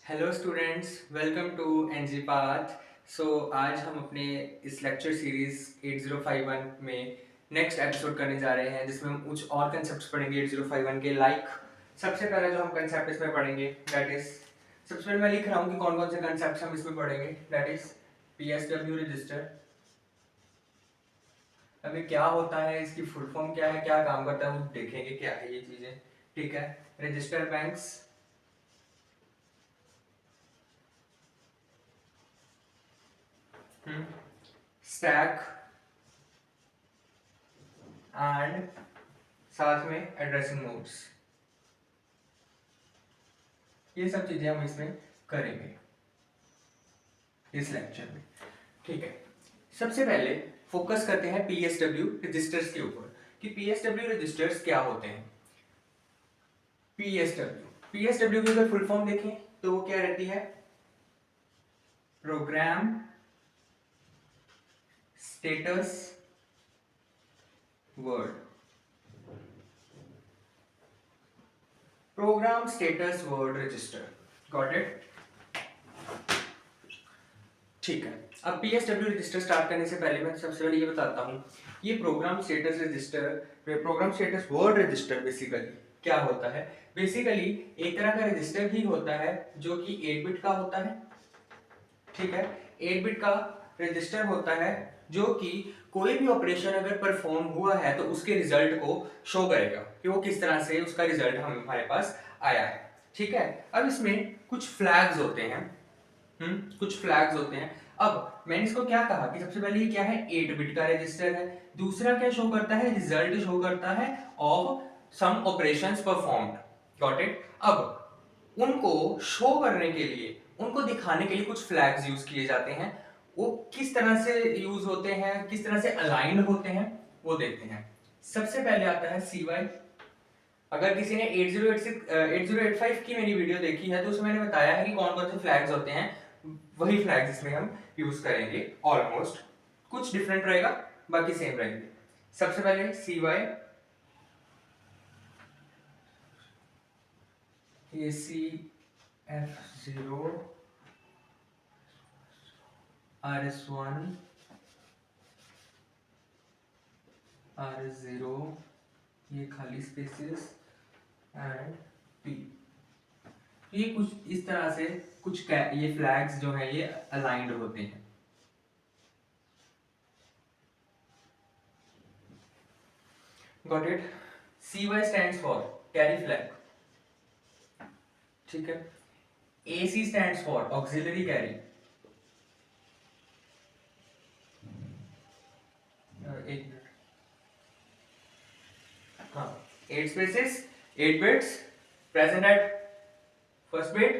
Hello students, welcome to NG path. So आज हम अपने इस लेक्चर सीरीज 8051 में नेक्स्ट एपिसोड करने जा रहे हैं, जिसमें हम कुछ और कंसेप्ट पढ़ेंगे 8051 के। सबसे पहले जो हम कंसेप्ट इसमें पढ़ेंगे दैट इज, सबसे पहले मैं लिख रहा हूँ कि कौन कौन से कंसेप्ट हम इसमें पढ़ेंगे। That is PSW register. अभी क्या होता है, इसकी फुल फॉर्म क्या है, क्या काम करता है, वो देखेंगे क्या है ये चीजें। ठीक है। रजिस्टर बैंक्स, स्टैक एंड साथ में एड्रेसिंग नोट्स, ये सब चीजें हम इसमें करेंगे इस लेक्चर में। ठीक है। सबसे पहले फोकस करते हैं पीएसडब्ल्यू रजिस्टर्स के ऊपर कि पीएसडब्ल्यू रजिस्टर्स क्या होते हैं। पीएसडब्ल्यू की अगर फुल फॉर्म देखें तो वो क्या रहती है? Program status word. Program status word register. Got it? ठीक है। अब पीएसडब्ल्यू रजिस्टर स्टार्ट करने से पहले मैं सबसे पहले ये बताता हूँ, ये program status register, program status word register basically क्या होता है। बेसिकली एक तरह का रजिस्टर ही होता है जो कि 8 बिट का होता है। ठीक है। 8 बिट का रजिस्टर होता है जो कि कोई भी ऑपरेशन अगर परफॉर्म हुआ है तो उसके रिजल्ट को शो करेगा कि वो किस तरह से उसका रिजल्ट हमारे पास आया है। ठीक है। अब इसमें कुछ फ्लैग्स होते हैं। कुछ फ्लैग्स होते हैं। अब मैंने इसको क्या कहा कि सबसे पहले ये क्या है, 8 बिट का रजिस्टर है। दूसरा क्या शो करता है, रिजल्ट शो करता है of some operations performed. Got it? अब उनको शो करने के लिए, उनको दिखाने के लिए कुछ फ्लैग्स यूज किए जाते हैं। वो किस तरह से यूज होते हैं, किस तरह से अलाइंड होते हैं, वो देखते हैं। सबसे पहले आता है CY। अगर किसी ने 8086 8085 की मेरी वीडियो देखी है तो उसमें मैंने बताया है कि कौन कौन से फ्लैग्स होते हैं। वही फ्लैग्स इसमें हम यूज करेंगे। ऑलमोस्ट कुछ डिफरेंट रहेगा, बाकी सेम रहेंगे। सबसे पहले CY, AC F0, RS1, RS0, ये खाली स्पेसेस एंड P। ये कुछ इस तरह से कुछ ये फ्लैग्स जो है ये अलाइंड होते हैं। Got it? CY stands for carry flag. ठीक है। AC stands for auxiliary carry। एक मिनट। हाँ, 8 spaces, 8 bits present at first bit,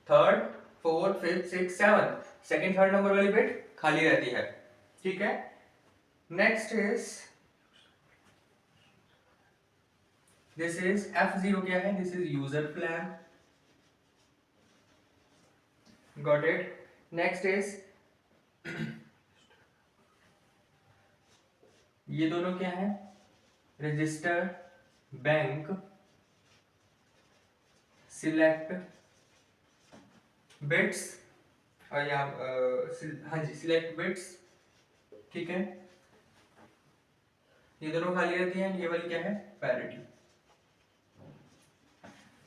third, fourth, fifth, sixth, seventh, second third number वाली बिट खाली रहती है। ठीक है। Next is, this is F0। क्या है? This is user flag. Got it? Next is, ये दोनों क्या है? रजिस्टर बैंक सिलेक्ट बिट्स, और यहाँ हाँ जी, सिलेक्ट बिट्स। ठीक है। ये दोनों खाली रहती हैं। ये वाली क्या है? पैरिटी।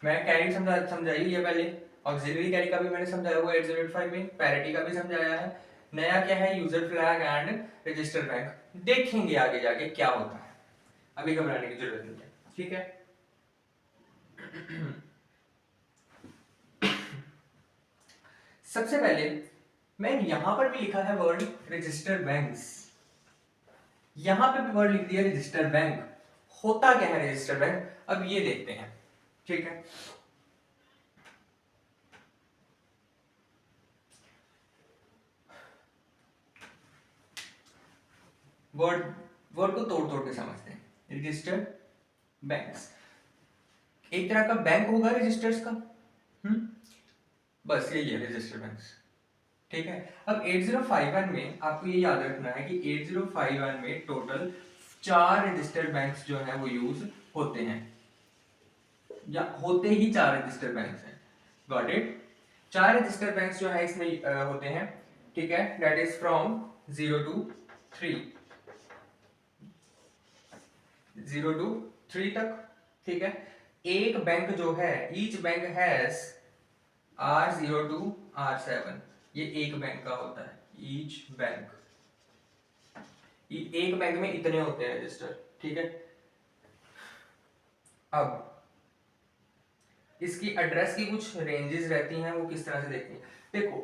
मैं कैरी समझाई है पहले, ऑक्सिलरी कैरी का भी मैंने समझाया हुआ 8085 में, पैरिटी का भी समझाया है। नया क्या है? User flag and register bank. देखेंगे आगे जाके क्या होता है, अभी घबराने की जरूरत नहीं है। ठीक है। सबसे पहले मैं यहां पर भी लिखा है वर्ड रजिस्टर बैंक्स, यहां पे भी वर्ड लिख दिया रजिस्टर बैंक। होता क्या है रजिस्टर बैंक, अब ये देखते हैं। ठीक है। वर्ड वर्ड को तोड़ तोड़ के समझते हैं। रजिस्टर बैंक्स एक तरह का बैंक होगा रजिस्टर्स का। बस यही है रजिस्टर बैंक्स। ठीक है। अब 8051 में आपको ये याद रखना है कि 8051 में टोटल 4 रजिस्टर बैंक्स जो है वो यूज होते हैं, या होते ही 4 रजिस्टर बैंक्स हैं। Got it? 4 रजिस्टर बैंक्स जो है इसमें होते हैं, ठीक है, that is from 0 to 3, 0 to 3 तक, ठीक है। एक बैंक जो है, each bank has R0 to R7, ये एक बैंक का होता है, ईच बैंक, एक बैंक में इतने होते हैं रजिस्टर, ठीक है। अब इसकी एड्रेस की कुछ रेंजेस रहती हैं, वो किस तरह से देखती हैं, देखो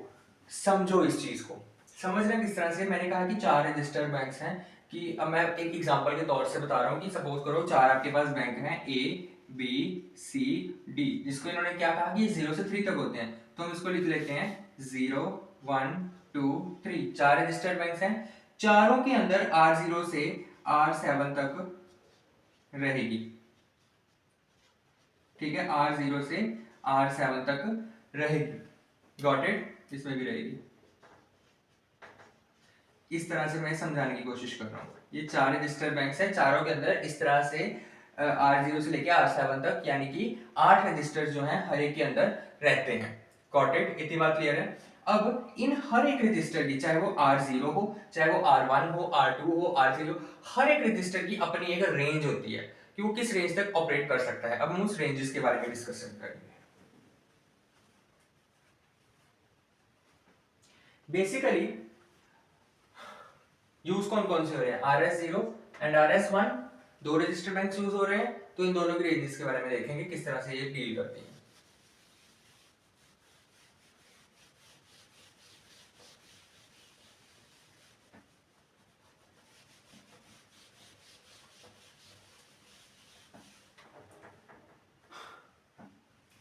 समझो इस चीज को, समझना किस तरह से। मैंने कहा कि 4 रजिस्टर बैंक्स हैं, कि अब मैं एक एग्जांपल के तौर से बता रहा हूँ कि सपोज करो 4 आपके पास बैंक हैं, ए बी सी डी, जिसको इन्होंने क्या कहा कि 0 से 3 तक होते हैं, तो हम इसको लिख लेते हैं 0 1 2 3, 4 रजिस्टर बैंक्स हैं, चारों के अंदर R0 से R7 तक रहेगी, ठीक है, R0 से R7 तक रहेगी, गॉट इट, इसमें भी रहेगी। इस तरह से मैं समझाने की कोशिश कर रहा हूँ। ये 4 रजिस्टर बैंक्स हैं, चारों के अंदर इस तरह से R0 से लेके R7 तक, यानी कि 8 रजिस्टर जो हैं हर एक के अंदर रहते हैं, गॉट इट, इतनी बात क्लियर है। अब इन हर एक रजिस्टर की, चाहे वो R0 हो, चाहे वो R1 हो, R2 हो, R3 हो, हर एक रजिस्टर की अपनी एक रेंज होती है कि वो किस रेंज तक ऑपरेट कर सकता है। अब हम उस रेंजेस के बारे में डिस्कशन करेंगे। बेसिकली यूज कौन कौन से हो रहे हैं, RS0 एंड RS1, दो रजिस्टर बैंक यूज हो रहे हैं, तो इन दोनों की रेंजेस के बारे में देखेंगे किस तरह से ये डील करते हैं।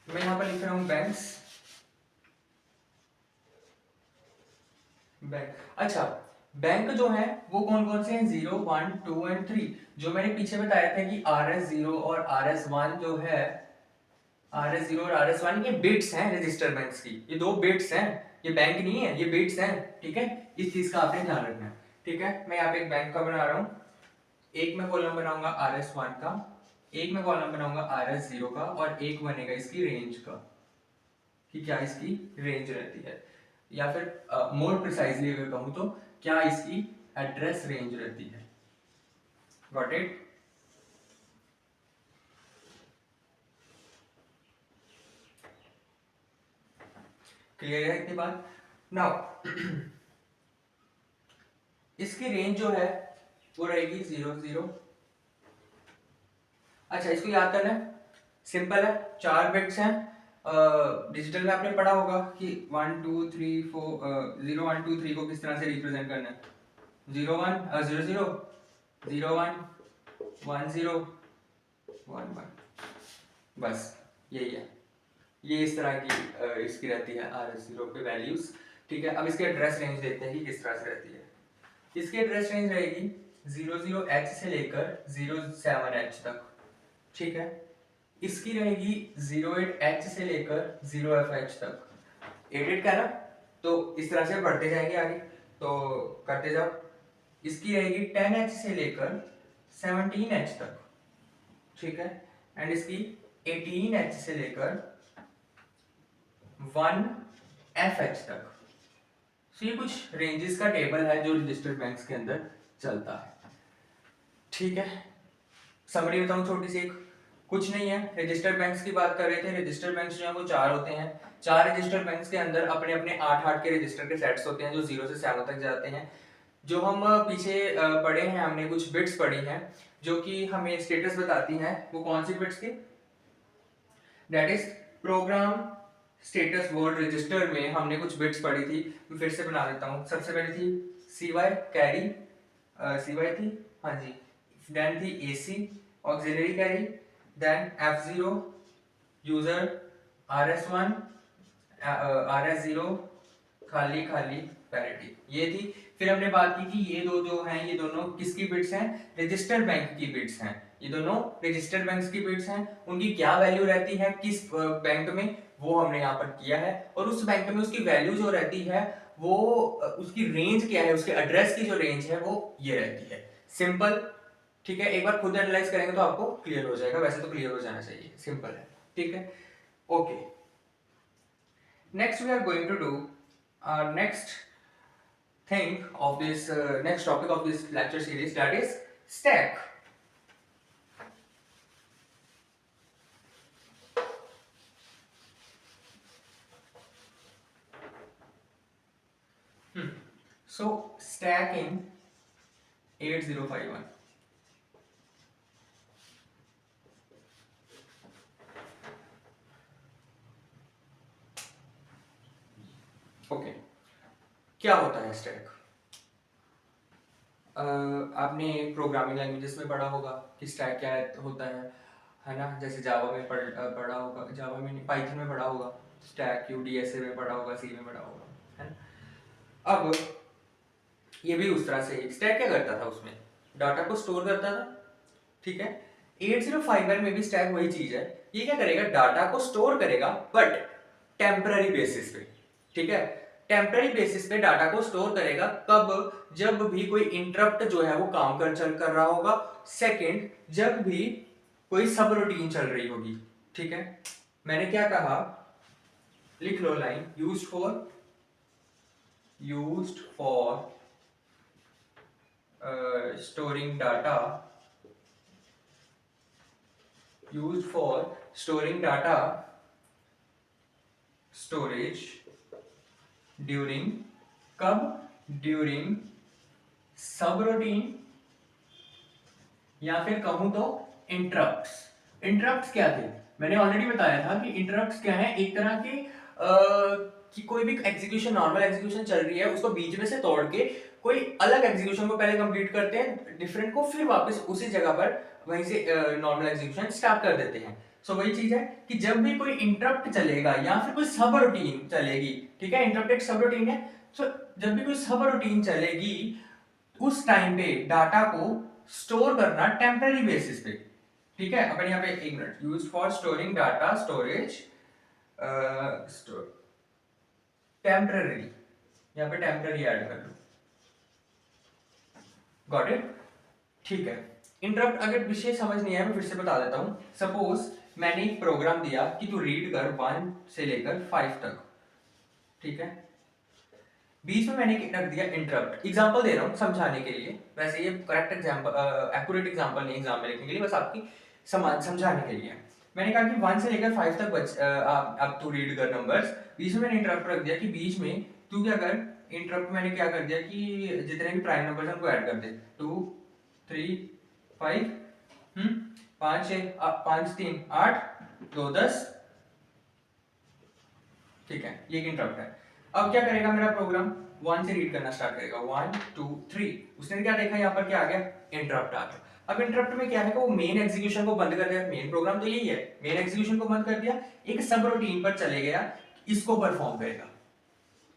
मैं यहां पर लिख रहा हूं बैंक्स, बैंक, अच्छा बैंक जो है वो कौन कौन से हैं, 0 1 2 एंड 3, जो मैंने पीछे बताया था कि RS0 और RS1 जो है, RS0 और RS1 ये बिट्स हैं रजिस्टर बैंक्स की, ये दो बिट्स हैं, ये बैंक नहीं है, ये बिट्स हैं, ठीक है, इस चीज का आपने ध्यान रखना है, ठीक है। मैं यहाँ पे एक बैंक का बना रहा हूँ, एक में कॉलम बनाऊंगा RS1 का, एक में कॉलम बनाऊंगा RS0 का, और एक बनेगा इसकी रेंज का, कि क्या इसकी रेंज रहती है, या फिर मोर प्रिसाइजली अगर कहूं तो क्या इसकी एड्रेस रेंज रहती है, गॉट इट। क्लियर है इतनी बात। नाउ इसकी रेंज जो है वो रहेगी 0 0। अच्छा, इसको याद करना है, सिंपल है, 4 बिट्स हैं, डिजिटल में आपने पढ़ा होगा कि 1 2 3 4, 0 1 2 3 को किस तरह से रिप्रेजेंट करना है, 0 1 0 0 0 1 1 0 1 1, बस यही है, ये इस तरह की इसकी रहती है RS0 पे वैल्यूज, ठीक है। अब इसके एड्रेस रेंज देखते हैं कि किस तरह से रहती है। इसकी एड्रेस रेंज रहेगी 00H से लेकर 07H तक, ठीक है। इसकी रहेगी 08H से लेकर 0FH तक, 8 का ना, तो इस तरह से बढ़ते जाएंगे आगे, तो करते जाओ। इसकी रहेगी 10H से लेकर 17H तक, ठीक है, एंड इसकी 18H से लेकर 1FH तक। तो ये कुछ रेंजेस का टेबल है जो रजिस्टर्ड बैंक्स के अंदर चलता है, ठीक है। समरी बताऊं छोटी सी एक, कुछ नहीं है, रजिस्टर्ड बैंक्स की बात कर रहे थे, रजिस्टर्ड बैंक्स जो है वो 4 होते हैं, 4 रजिस्टर्ड बैंक्स के अंदर अपने अपने 8 के रजिस्टर के सेट्स होते हैं जो 0 से 7 तक जाते हैं। जो हम पीछे पढ़े हैं, हमने कुछ बिट्स पढ़ी हैं जो कि हमें स्टेटस बताती हैं, वो कौन सी बिट्स थी, that is program status word register में हमने कुछ बिट्स पढ़ी थी, मैं फिर से बना देता हूँ। सबसे पहले थी CY कैरी, CY थी, हाँ जी, देन थी AC auxiliary carry, then F0 user, RS1 RS0 खाली खाली पैरिटी, ये थी। फिर हमने बात की कि ये दो जो हैं ये दोनों किसकी बिट्स हैं, रजिस्टर बैंक की बिट्स हैं, ये दोनों रजिस्टर बैंक्स की बिट्स हैं, उनकी क्या वैल्यू रहती है किस बैंक में, वो हमने यहाँ पर किया है, और उस बैंक में उसकी वैल्यू जो रहती है वो उसकी रेंज क्या है, उसके एड्रेस की जो रेंज है वो ये रहती है, सिंपल, ठीक है। एक बार खुद एनालाइज करेंगे तो आपको क्लियर हो जाएगा, वैसे तो क्लियर हो जाना चाहिए, सिंपल है, ठीक है, okay. Next we are going to do our next thing of this next topic of this lecture series, that is stack. So stack in 8051. Okay, क्या होता है स्टैक? आपने प्रोग्रामिंग लैंग्वेजेस में पढ़ा होगा कि स्टैक क्या होता है ना? जैसे जावा में पढ़ा होगा, जावा में नहीं, पाइथन में पढ़ा होगा स्टैक, यूडीएसए में पढ़ा होगा, सी में पढ़ा होगा, है ना? अब ये भी उस तरह से स्टैक क्या करता था, उसमें डाटा को स्टोर करता था, ठीक है। 8051 में भी स्टैक वही चीज है। ये क्या करेगा, डाटा को स्टोर करेगा बट टेम्पररी बेसिस पे, ठीक है। टेम्पररी बेसिस पे डाटा को स्टोर करेगा कब, जब भी कोई इंटरप्ट जो है वो काम कर रहा होगा। सेकंड, जब भी कोई सब रूटीन चल रही होगी, ठीक है। मैंने क्या कहा, लिख लो line, used for storing data, used for storing data storage during, कब, during subroutine, या फिर कहूं तो इंटरप्ट्स। इंटरप्ट्स क्या थे, मैंने ऑलरेडी बताया था कि इंटरप्ट्स क्या है, एक तरह के कि कोई भी एग्जीक्यूशन, नॉर्मल एग्जीक्यूशन चल रही है, उसको बीच में से तोड़ के कोई अलग एग्जीक्यूशन को पहले कंप्लीट करते हैं डिफरेंट को, फिर वापस उसी जगह पर वहीं से नॉर्मल एग्जीक्यूशन स्टार्ट कर देते हैं। सो वही चीज है कि जब भी कोई इंटरप्ट चलेगा या फिर कोई सब रूटीन चलेगी, ठीक है, इंटरप्ट एक सब रूटीन है। सो जब भी कोई सब रूटीन चलेगी उस टाइम पे डाटा को स्टोर करना टेम्पररी बेसिस पे, ठीक है। अपन यहाँ पे एक minute, use for storing data storage temporary, यहाँ पे टेम्पररी ऐड कर लो, गॉट इट, ठीक है। इंटरप्ट अगर विषय समझ नहीं है मैं फिर से बता देता हूं। सपोज मैंने एक प्रोग्राम दिया कि तू रीड कर 1 से लेकर 5 तक, ठीक है। बीच में मैंने रख दिया इंटरप्ट, एग्जांपल दे रहा हूं समझाने के लिए, वैसे ये करेक्ट एग्जांपल, एक्यूरेट एग्जांपल नहीं एग्जाम में लिखने के लिए, बस आपकी समझाने के लिए। मैंने कहा कि 1 से लेकर 5 तक अब तू रीड कर नंबर्स, बीच में मैंने इंटरप्ट रख दिया कि बीच में तू क्या कर, इंटरप्ट मैंने क्या कर दिया कि जितने भी प्राइम नंबर्स हैं उनको ऐड कर दे, 2 3 5, 5 6 5 3 8 2 10, ठीक है, ये एक इंटरप्ट है। अब क्या करेगा मेरा प्रोग्राम, 1 से रीड करना स्टार्ट करेगा, 1 2 3, उसने क्या देखा, यहाँ पर क्या आ गया, इंटरप्ट आ गया। अब इंटरप्ट में क्या है कि वो मेन एग्जीक्यूशन को बंद कर दिया, मेन प्रोग्राम तो यही है, मेन एग्जीक्यूशन को बंद कर दिया, एक सब रूटीन पर चले गया, इसको परफॉर्म करेगा,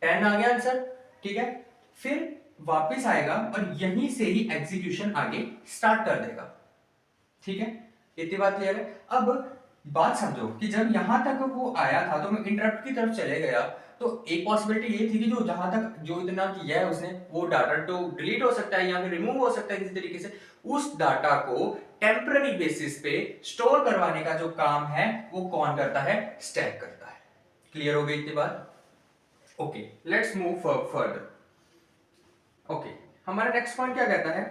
10 आ गया आंसर, ठीक है। फिर वापस आएगा और यहीं से ही एग्जीक्यूशन आगे स्टार्ट कर देगा, ठीक है। इतनी बात क्लियर है। अब बात समझो कि जब यहां तक वो आया था तो मैं इंटरप्ट की तरफ चले गया, तो एक पॉसिबिलिटी ये थी कि जो जहां तक जो इतना किया है उसने, वो डाटा तो डिलीट हो सकता है या फिर रिमूव हो सकता है किसी तरीके से, उस डाटा को टेम्पररी बेसिस पे स्टोर करवाने का जो काम है वो कौन करता है, स्टैक करता है। क्लियर हो गई इतनी बात? Okay, let's move further. Okay, हमारा नेक्स्ट पॉइंट क्या कहता है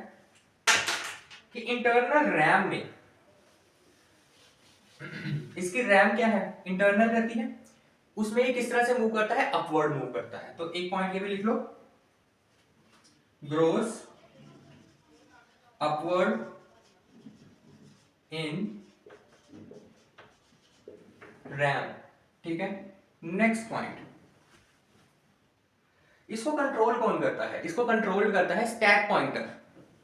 कि इंटरनल रैम में, इसकी रैम क्या है, इंटरनल रहती है, उसमें ये किस तरह से मूव करता है, अपवर्ड मूव करता है। तो एक पॉइंट ये भी लिख लो, ग्रोस अपवर्ड इन रैम, ठीक है। नेक्स्ट पॉइंट, इसको कंट्रोल कौन करता है, इसको कंट्रोल करता है stack pointer,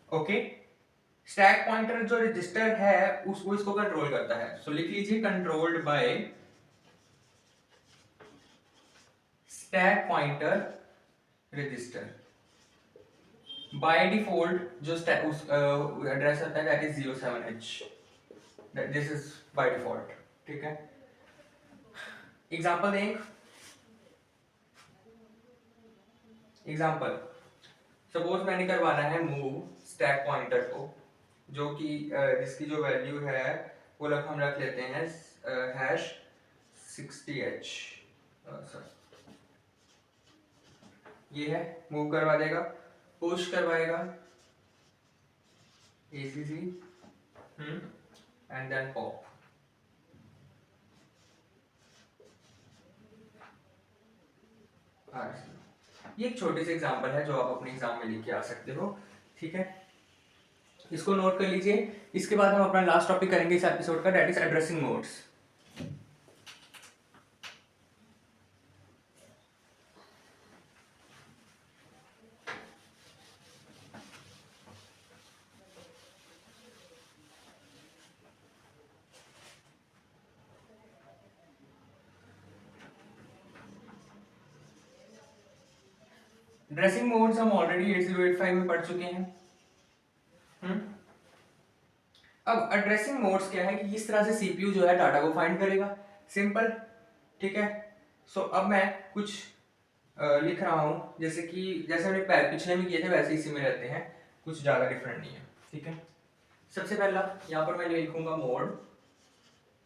okay. Stack pointer जो रजिस्टर है उसको इसको कंट्रोल करता है। सो लिख लीजिए, controlled by stack pointer register. By default जो एड्रेस आता है that is 07H, this is by default, ठीक है। एग्जांपल दें, एग्जांपल सपोज मैंने करवाना है मूव स्टैक पॉइंटर को, जो कि जिसकी जो वैल्यू है वो हम रख लेते हैं हैश 60H, ये है, मूव करवा देगा, पुश करवाएगा ACC एंड देन पॉप। ये एक छोटी सी एग्जांपल है जो आप अपने एग्जाम में लिख के आ सकते हो, ठीक है, इसको नोट कर लीजिए। इसके बाद हम अपना लास्ट टॉपिक करेंगे इस एपिसोड का, that is addressing modes. Dressing modes हम ऑलरेडी 8085 में पढ़ चुके हैं। अब एड्रेसिंग मोड्स क्या है कि इस तरह से सीपीयू जो है डाटा को फाइंड करेगा, सिंपल, ठीक है। सो अब मैं कुछ लिख रहा हूँ, जैसे कि जैसे हमने पिछले में किए थे वैसे इसी में रहते हैं, कुछ ज़्यादा डिफरेंट नहीं है, ठीक है। सबसे पहला यहाँ पर मैं लिखूंगा मोड,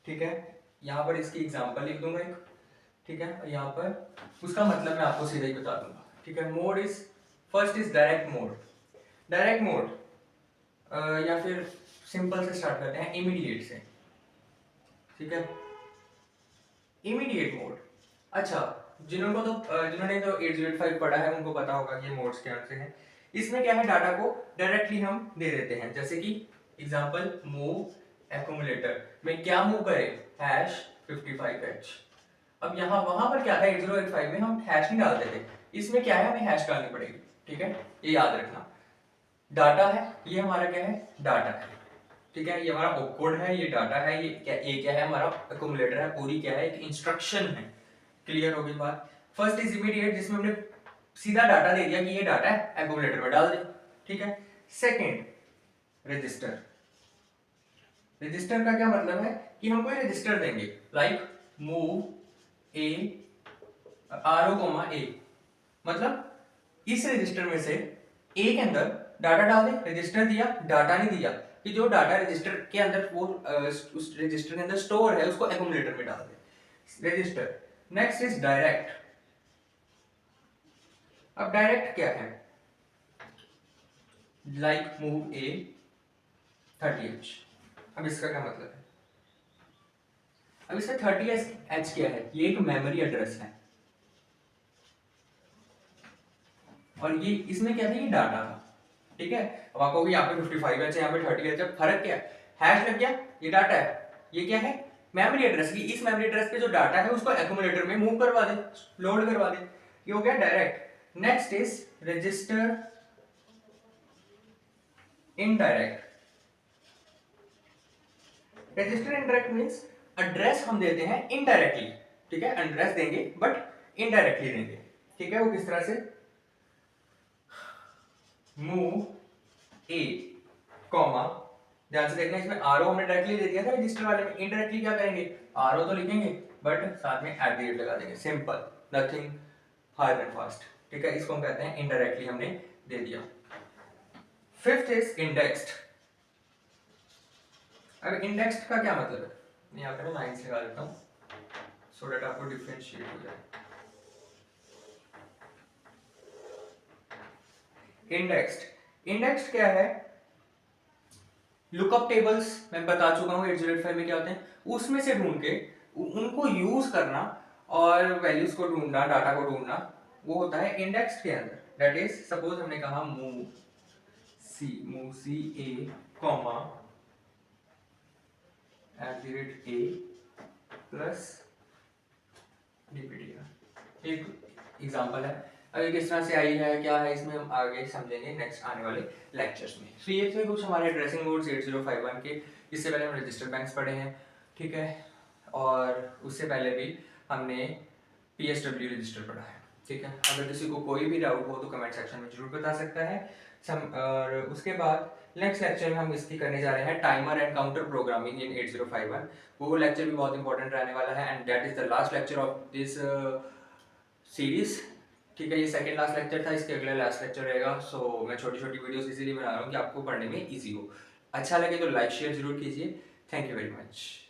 ठीक है, यहाँ पर इसकी एग्जांपल लिख दूंगा एक, ठीक है, और यहाँ पर उसका मतलब मैं आपको सीधा ही बता दूंगा, ठीक है। Mode is first is direct mode. Direct mode या फिर सिंपल से स्टार्ट करते हैं इमीडिएट से, ठीक है। इमीडिएट मोड, अच्छा, जिन्होंने तो 8085 पढ़ा है उनको पता होगा कि ये मोड्स क्या से हैं। इसमें क्या है, डाटा को डायरेक्टली हम दे देते हैं, जैसे कि एग्जांपल मूव एक्यूमुलेटर में क्या मूव करे, #55H। अब यहाँ वहां पर क्या था 8085 में हम हैश नहीं डालते थे, इसमें क्या है हमें हैश डालनी पड़ेगी, ठीक है, ये याद रखना। डाटा है, ये हमारा क्या है, डाटा है, ठीक है, ये हमारा ऑपकोड है, ये डाटा है, ये क्या है हमारा एक्यूमुलेटर है, पूरी क्या है एक इंस्ट्रक्शन है। क्लियर होगी बात। फर्स्ट इज इमीडिएट, जिसमें हमने सीधा डाटा दे दिया कि ये डाटा है, एक्यूमुलेटर में डाल दे, ठीक है। Second register. रजिस्टर का क्या मतलब है कि हम कोई रजिस्टर देंगे, like move A RO, A, मतलब इस रजिस्टर में से ए के अंदर डाटा डाल दे, रजिस्टर दिया, डाटा नहीं दिया, कि जो डाटा रजिस्टर के अंदर वो उस रजिस्टर के अंदर स्टोर है उसको एक्यूमुलेटर में डाल दे, रजिस्टर। Next is direct. अब डायरेक्ट क्या है, लाइक मूव A 30H। अब इसका क्या मतलब है, अब इसका 30H क्या है, ये एक मेमोरी एड्रेस है, और ये इसमें क्या था, ये डाटा था, ठीक है। अब आप कहोगे यहाँ पे 55H है, यहाँ पे 30H है, फर्क क्या है, हैश लग गया, ये डाटा है, ये क्या है मेमोरी एड्रेस की, इस मेमोरी एड्रेस पे जो डाटा है उसको एक्यूमुलेटर में मूव करवा दे, लोड करवा दे, ये हो गया direct. Next is register indirect. Register indirect means address हम देते हैं इनडायरेक्टली, ठीक है, एड्रेस देंगे बट इनडायरेक्टली देंगे, ठीक है। वो किस तरह से, मूव ए कॉमा, ध्यान से देखना, इसमें आरओ हमने डायरेक्टली दे दिया था, रजिस्टर वाले में इनडायरेक्टली क्या करेंगे, आरओ तो लिखेंगे बट साथ में @ लगा देंगे, simple, nothing hard and fast, ठीक है। इसको हम कहते हैं इनडायरेक्टली हमने दे दिया। Fifth is indexed. अब इंडेक्स्ड का क्या मतलब है, मैं यहाँ पे लाइन्स लगा देता हूँ सो दैट आपको डिफरेंशिएट हो जाए। इंडेक्स्ड, इंडेक्स्ड क्या है, लुकअप टेबल्स मैं बता चुका हूँ 8085 में क्या होते हैं, उसमें से ढूंढ के उनको यूज करना और वैल्यूज को ढूंढना, डाटा को ढूंढना, वो होता है इंडेक्स्ड के अंदर। दैट इज सपोज हमने कहा move C A comma @A plus DPTR, एक एग्जांपल है। अब ये किस तरह से आई है, क्या है, इसमें हम आगे समझेंगे नेक्स्ट आने वाले लेक्चर्स में। तो ये थे कुछ हमारे एड्रेसिंग मोड्स 8051 के। इससे पहले हम रजिस्टर बैंक्स पढ़े हैं, ठीक है, और उससे पहले भी हमने PSW रजिस्टर पढ़ा है, ठीक है। अगर किसी को कोई भी डाउट हो तो कमेंट सेक्शन में जरूर बता सकता है। और उसके बाद नेक्स्ट लेक्चर में हम इसकी करने जा रहे हैं timer and counter programming in 8051। वो लेक्चर भी बहुत इंपॉर्टेंट रहने वाला है and that is the last lecture of this series, ठीक है। ये सेकंड लास्ट लेक्चर था, इसके अगले लास्ट लेक्चर रहेगा। सो मैं छोटी छोटी वीडियोस इसीलिए बना रहा हूँ कि आपको पढ़ने में इजी हो। अच्छा लगे तो लाइक शेयर जरूर कीजिए। Thank you very much.